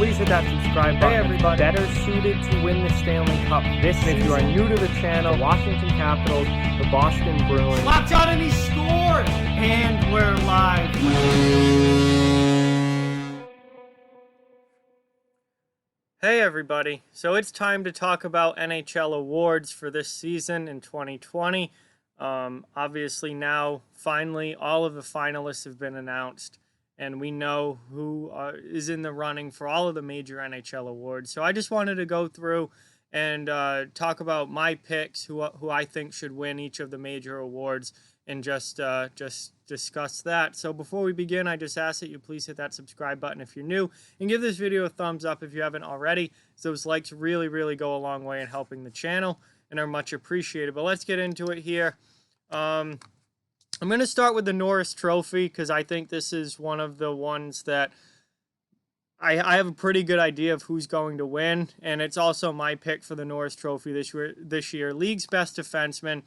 please hit that subscribe button. Hey everybody, better suited to win the Stanley Cup this season. If you are new to the channel, Washington Capitals, the Boston Bruins. Locked on and he scored! And we're live. Hey everybody, so it's time to talk about NHL awards for this season in 2020. Obviously now, finally, all of the finalists have been announced, and we know who is in the running for all of the major NHL awards. So I just wanted to go through and talk about my picks, who I think should win each of the major awards, and just discuss that. So before we begin, I just ask that you please hit that subscribe button if you're new, and give this video a thumbs up if you haven't already. So those likes really go a long way in helping the channel and are much appreciated. But let's get into it here. I'm going to start with the Norris Trophy because I think this is one of the ones that I have a pretty good idea of who's going to win, and it's also my pick for the Norris Trophy this year. League's best defenseman.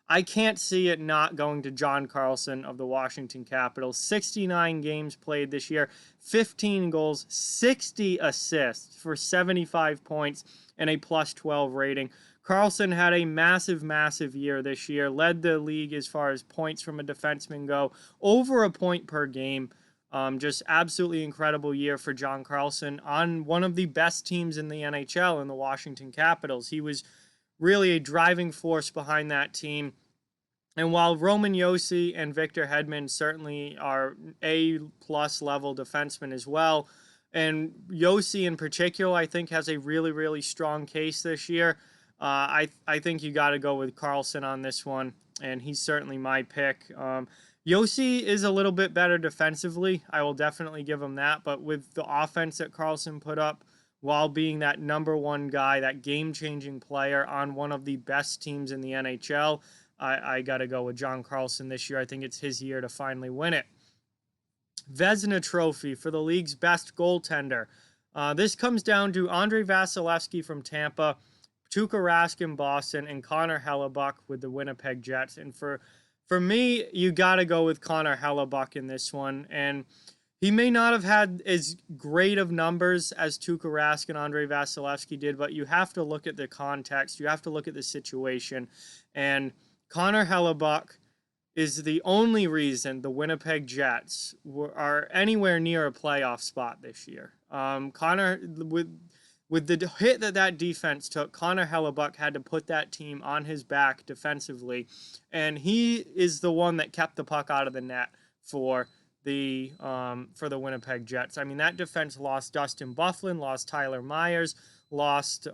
I can't see it not going to John Carlson of the Washington Capitals. 69 games played this year, 15 goals, 60 assists for 75 points and a +12 rating. Carlson had a massive year this year, led the league as far as points from a defenseman go, over a point per game. Just absolutely incredible year for John Carlson on one of the best teams in the NHL in the Washington Capitals. He was really a driving force behind that team. And while Roman Josi and Victor Hedman certainly are A-plus level defensemen as well, and Josi in particular I think has a really strong case this year, I think you got to go with Carlson on this one, and he's certainly my pick. Josi is a little bit better defensively. I will definitely give him that, but with the offense that Carlson put up while being that #1 guy, that game-changing player on one of the best teams in the NHL, I got to go with John Carlson this year. I think it's his year to finally win it. Vezina Trophy for the league's best goaltender. This comes down to Andrei Vasilevskiy from Tampa, Tuukka Rask in Boston, and Connor Hellebuyck with the Winnipeg Jets. And for me, you got to go with Connor Hellebuyck in this one. And he may not have had as great of numbers as Tuukka Rask and Andrei Vasilevskiy did, but you have to look at the context. You have to look at the situation. And Connor Hellebuyck is the only reason the Winnipeg Jets are anywhere near a playoff spot this year. Connor, with the hit that defense took, Connor Hellebuyck had to put that team on his back defensively, and he is the one that kept the puck out of the net for the Winnipeg Jets. I mean, that defense lost Dustin Byfuglien, lost Tyler Myers, lost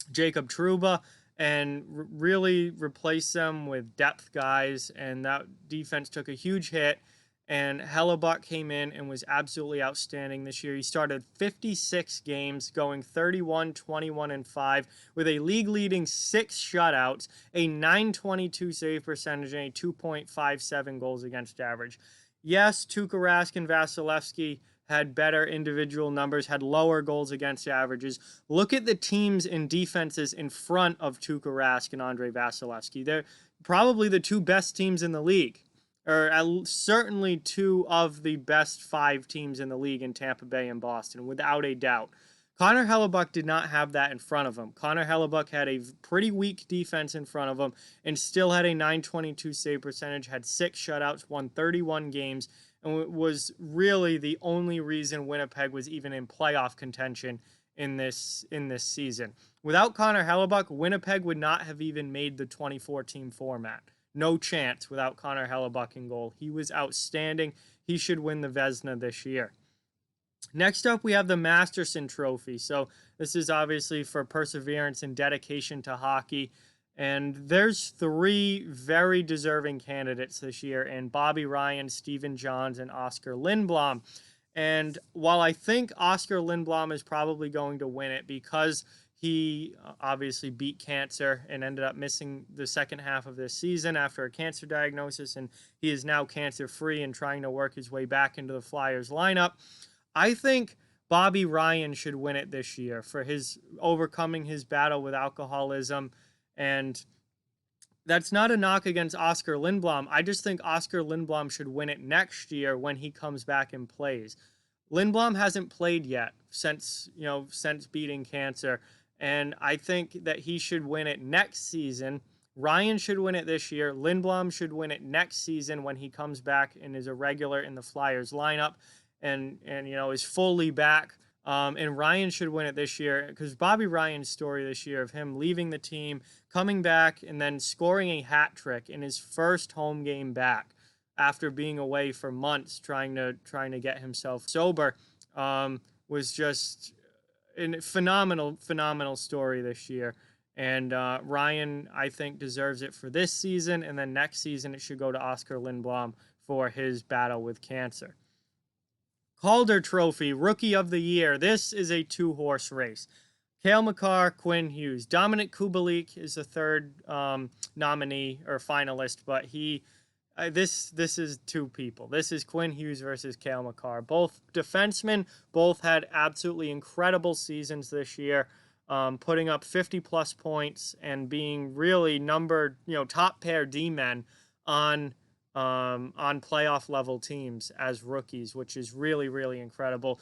Jacob Trouba, and really replaced them with depth guys, and that defense took a huge hit. And Hellebuyck came in and was absolutely outstanding this year. He started 56 games, going 31-21-5 with a league-leading 6 shutouts, a .922 save percentage, and a 2.57 goals against average. Yes, Tuukka Rask and Vasilevskiy had better individual numbers, had lower goals against averages. Look at the teams and defenses in front of Tuukka Rask and Andrei Vasilevskiy. They're probably the two best teams in the league, or certainly two of the best 5 teams in the league in Tampa Bay and Boston, without a doubt. Connor Hellebuyck did not have that in front of him. Connor Hellebuyck had a pretty weak defense in front of him and still had a .922 save percentage, had 6 shutouts, won 31 games, and was really the only reason Winnipeg was even in playoff contention in this season. Without Connor Hellebuyck, Winnipeg would not have even made the 24-team format. No chance without Connor Hellebuyck in goal. He was outstanding. He should win the Vezina this year. Next up, we have the Masterson Trophy. So this is obviously for perseverance and dedication to hockey. And there's 3 very deserving candidates this year in Bobby Ryan, Stephen Johns, and Oscar Lindblom. And while I think Oscar Lindblom is probably going to win it because he obviously beat cancer and ended up missing the second half of this season after a cancer diagnosis, and he is now cancer-free and trying to work his way back into the Flyers lineup, I think Bobby Ryan should win it this year for his overcoming his battle with alcoholism. And that's not a knock against Oscar Lindblom. I just think Oscar Lindblom should win it next year when he comes back and plays. Lindblom hasn't played yet since beating cancer. And I think that he should win it next season. Ryan should win it this year. Lindblom should win it next season when he comes back and is a regular in the Flyers lineup and is fully back. And Ryan should win it this year because Bobby Ryan's story this year of him leaving the team, coming back, and then scoring a hat trick in his first home game back after being away for months trying to get himself sober, was just a phenomenal story this year. And Ryan, I think, deserves it for this season, and then next season it should go to Oscar Lindblom for his battle with cancer. Calder Trophy, Rookie of the Year. This is a two-horse race. Cale Makar, Quinn Hughes. Dominic Kubalik is the third nominee or finalist, but this is two people. This is Quinn Hughes versus Cale Makar. Both defensemen, both had absolutely incredible seasons this year, putting up 50-plus points and being really top pair D-men on playoff level teams as rookies, which is really, really incredible.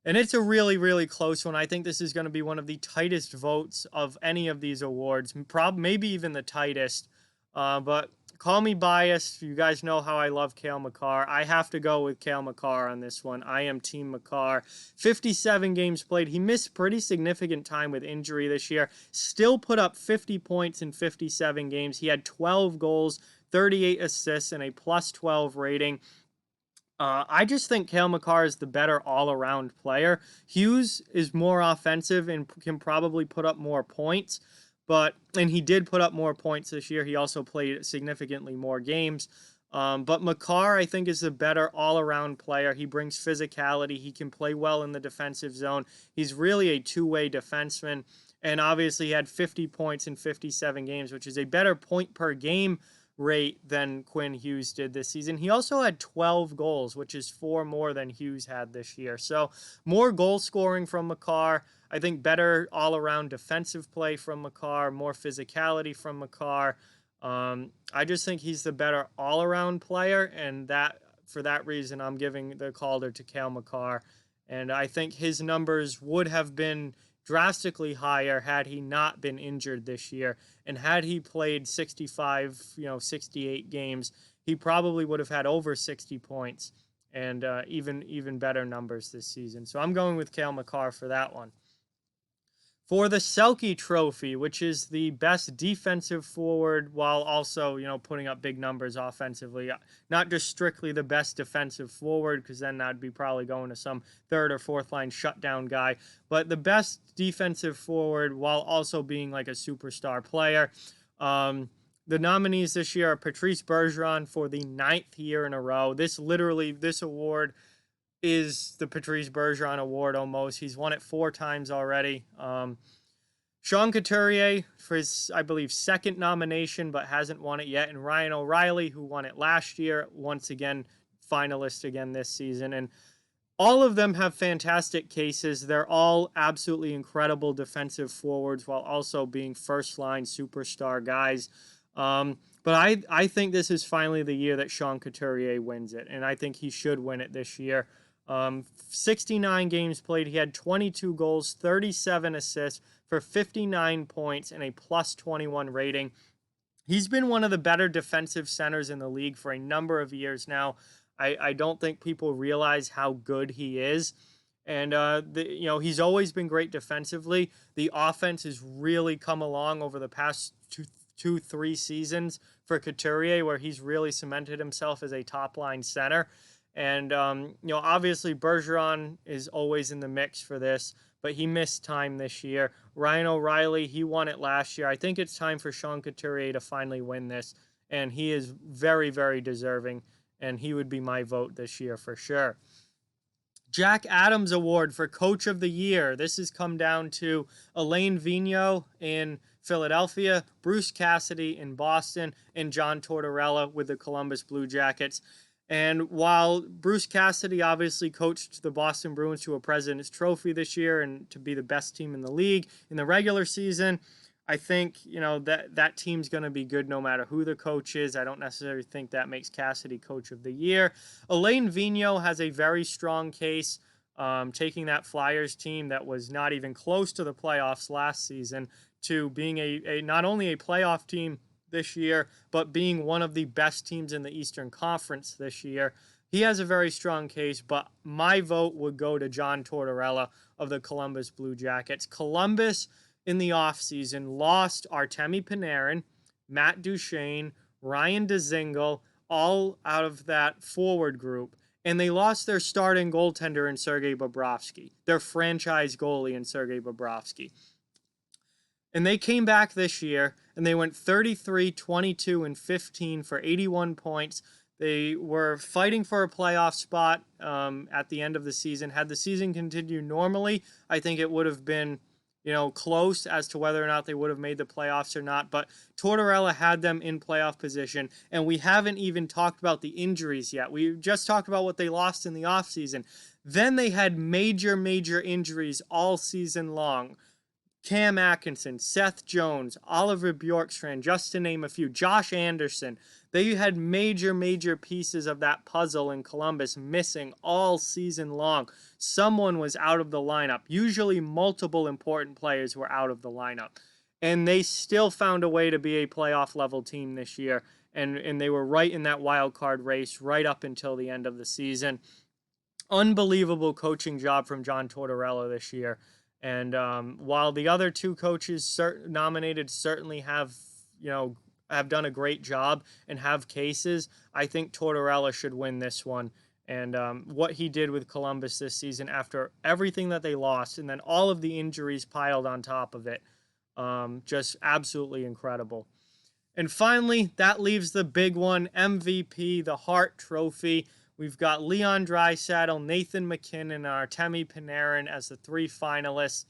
And it's a really, really close one. I think this is going to be one of the tightest votes of any of these awards, maybe even the tightest. But call me biased. You guys know how I love Cale Makar. I have to go with Cale Makar on this one. I am Team Makar. 57 games played. He missed pretty significant time with injury this year. Still put up 50 points in 57 games. He had 12 goals, 38 assists, and a plus 12 rating. I just think Cale Makar is the better all-around player. Hughes is more offensive and can probably put up more points, and he did put up more points this year. He also played significantly more games. But Makar, I think, is the better all-around player. He brings physicality. He can play well in the defensive zone. He's really a two-way defenseman, and obviously he had 50 points in 57 games, which is a better point-per-game rate than Quinn Hughes did this season. He also had 12 goals, which is 4 more than Hughes had this year. So more goal scoring from Makar. I think better all-around defensive play from Makar, more physicality from Makar. I just think he's the better all-around player, and for that reason, I'm giving the Calder to Cale Makar. And I think his numbers would have been drastically higher had he not been injured this year. And had he played 68 games, he probably would have had over 60 points and even better numbers this season. So I'm going with Cale Makar for that one. For the Selke Trophy, which is the best defensive forward while also, putting up big numbers offensively. Not just strictly the best defensive forward, because then that'd be probably going to some third or fourth line shutdown guy, but the best defensive forward while also being like a superstar player. The nominees this year are Patrice Bergeron for the 9th year in a row. This award is the Patrice Bergeron Award almost. He's won it 4 times already. Sean Couturier for his, I believe, 2nd nomination, but hasn't won it yet. And Ryan O'Reilly, who won it last year, once again, finalist again this season. And all of them have fantastic cases. They're all absolutely incredible defensive forwards while also being first-line superstar guys. But I think this is finally the year that Sean Couturier wins it, and I think he should win it this year. 69 games played. He had 22 goals, 37 assists for 59 points and a plus 21 rating. He's been one of the better defensive centers in the league for a number of years now. I don't think people realize how good he is. And, he's always been great defensively. The offense has really come along over the past 2-3 seasons for Couturier, where he's really cemented himself as a top-line center. And, obviously Bergeron is always in the mix for this, but he missed time this year. Ryan O'Reilly, he won it last year. I think it's time for Sean Couturier to finally win this, and he is very, very deserving, and he would be my vote this year for sure. Jack Adams Award for Coach of the Year. This has come down to Alain Vigneault in Philadelphia, Bruce Cassidy in Boston, and John Tortorella with the Columbus Blue Jackets. And while Bruce Cassidy obviously coached the Boston Bruins to a President's Trophy this year and to be the best team in the league in the regular season, I think, that team's going to be good no matter who the coach is. I don't necessarily think that makes Cassidy Coach of the Year. Alain Vigneault has a very strong case. taking that Flyers team that was not even close to the playoffs last season to being a not only a playoff team this year, but being one of the best teams in the Eastern Conference this year. He has a very strong case, but my vote would go to John Tortorella of the Columbus Blue Jackets. Columbus in the offseason lost Artemi Panarin, Matt Duchene, Ryan Dzingel, all out of that forward group. And they lost their starting goaltender in Sergei Bobrovsky, their franchise goalie in Sergei Bobrovsky. And they came back this year, and they went 33, 22, and 15 for 81 points. They were fighting for a playoff spot at the end of the season. Had the season continued normally, I think it would have been, close as to whether or not they would have made the playoffs or not. But Tortorella had them in playoff position, and we haven't even talked about the injuries yet. We just talked about what they lost in the offseason. Then they had major injuries all season long. Cam Atkinson, Seth Jones, Oliver Bjorkstrand, just to name a few, Josh Anderson. They had major pieces of that puzzle in Columbus missing all season long. Someone was out of the lineup. Usually multiple important players were out of the lineup. And they still found a way to be a playoff level team this year. And they were right in that wild card race right up until the end of the season. Unbelievable coaching job from John Tortorella this year. And while the other two coaches nominated certainly have done a great job and have cases, I think Tortorella should win this one. And what he did with Columbus this season after everything that they lost and then all of the injuries piled on top of it, just absolutely incredible. And finally, that leaves the big one, MVP, the Hart Trophy. We've got Leon Draisaitl, Nathan MacKinnon, and Artemi Panarin as the three finalists.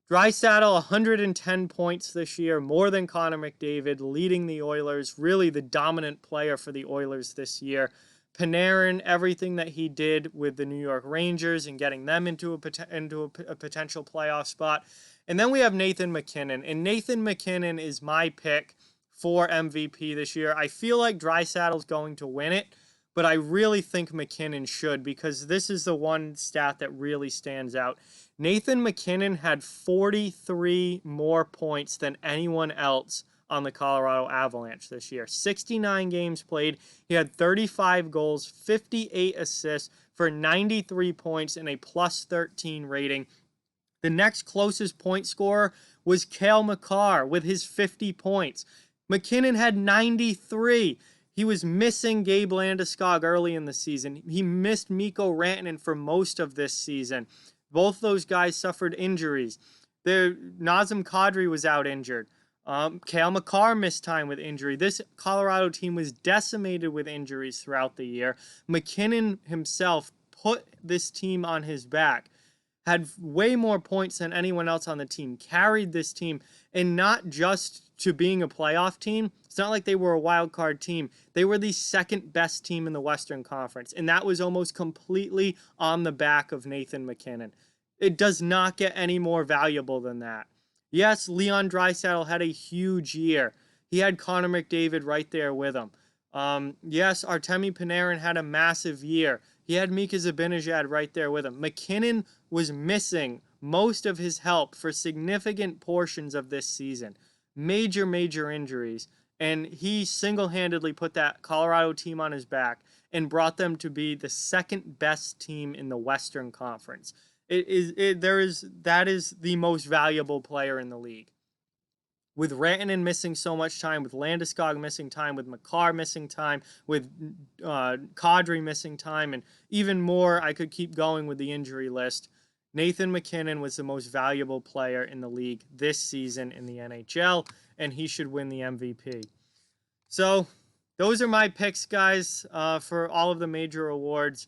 Draisaitl, 110 points this year, more than Connor McDavid, leading the Oilers, really the dominant player for the Oilers this year. Panarin, everything that he did with the New York Rangers and getting them into a potential playoff spot. And then we have Nathan MacKinnon, and Nathan MacKinnon is my pick for MVP this year. I feel like Draisaitl's going to win it, but I really think MacKinnon should, because this is the one stat that really stands out. Nathan MacKinnon had 43 more points than anyone else on the Colorado Avalanche this year. 69 games played. He had 35 goals, 58 assists for 93 points and a plus 13 rating. The next closest point scorer was Cale Makar with his 50 points. MacKinnon had 93. He was missing Gabe Landeskog early in the season. He missed Mikko Rantanen for most of this season. Both those guys suffered injuries. Nazem Kadri was out injured. Cale Makar missed time with injury. This Colorado team was decimated with injuries throughout the year. MacKinnon himself put this team on his back, had way more points than anyone else on the team, carried this team, and not just to being a playoff team. It's not like they were a wild card team. They were the second best team in the Western Conference, and that was almost completely on the back of Nathan MacKinnon. It does not get any more valuable than that. Yes, Leon Draisaitl had a huge year. He had Connor McDavid right there with him. Yes, Artemi Panarin had a massive year. He had Mika Zibanejad right there with him. MacKinnon was missing most of his help for significant portions of this season. Major injuries. And he single-handedly put that Colorado team on his back and brought them to be the second best team in the Western Conference. That is the most valuable player in the league. With Rantanen missing so much time, with Landeskog missing time, with Makar missing time, with Kadri missing time, and even more, I could keep going with the injury list. Nathan MacKinnon was the most valuable player in the league this season in the NHL, and he should win the MVP. So those are my picks, guys, for all of the major awards.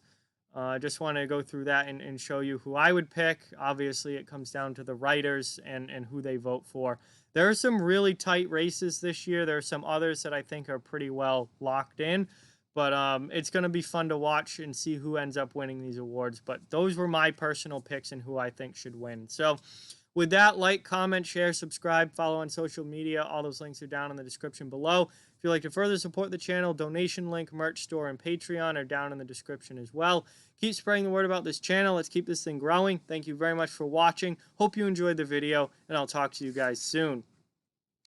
Just want to go through that and show you who I would pick. Obviously, it comes down to the writers and who they vote for. There are some really tight races this year. There are some others that I think are pretty well locked in. But it's going to be fun to watch and see who ends up winning these awards. But those were my personal picks and who I think should win. So With that, like, comment, share, subscribe, follow on social media. All those links are down in the description below. If you'd like to further support the channel, donation link, merch store, and Patreon are down in the description as well. Keep spreading the word about this channel. Let's keep this thing growing. Thank you very much for watching. Hope you enjoyed the video, and I'll talk to you guys soon.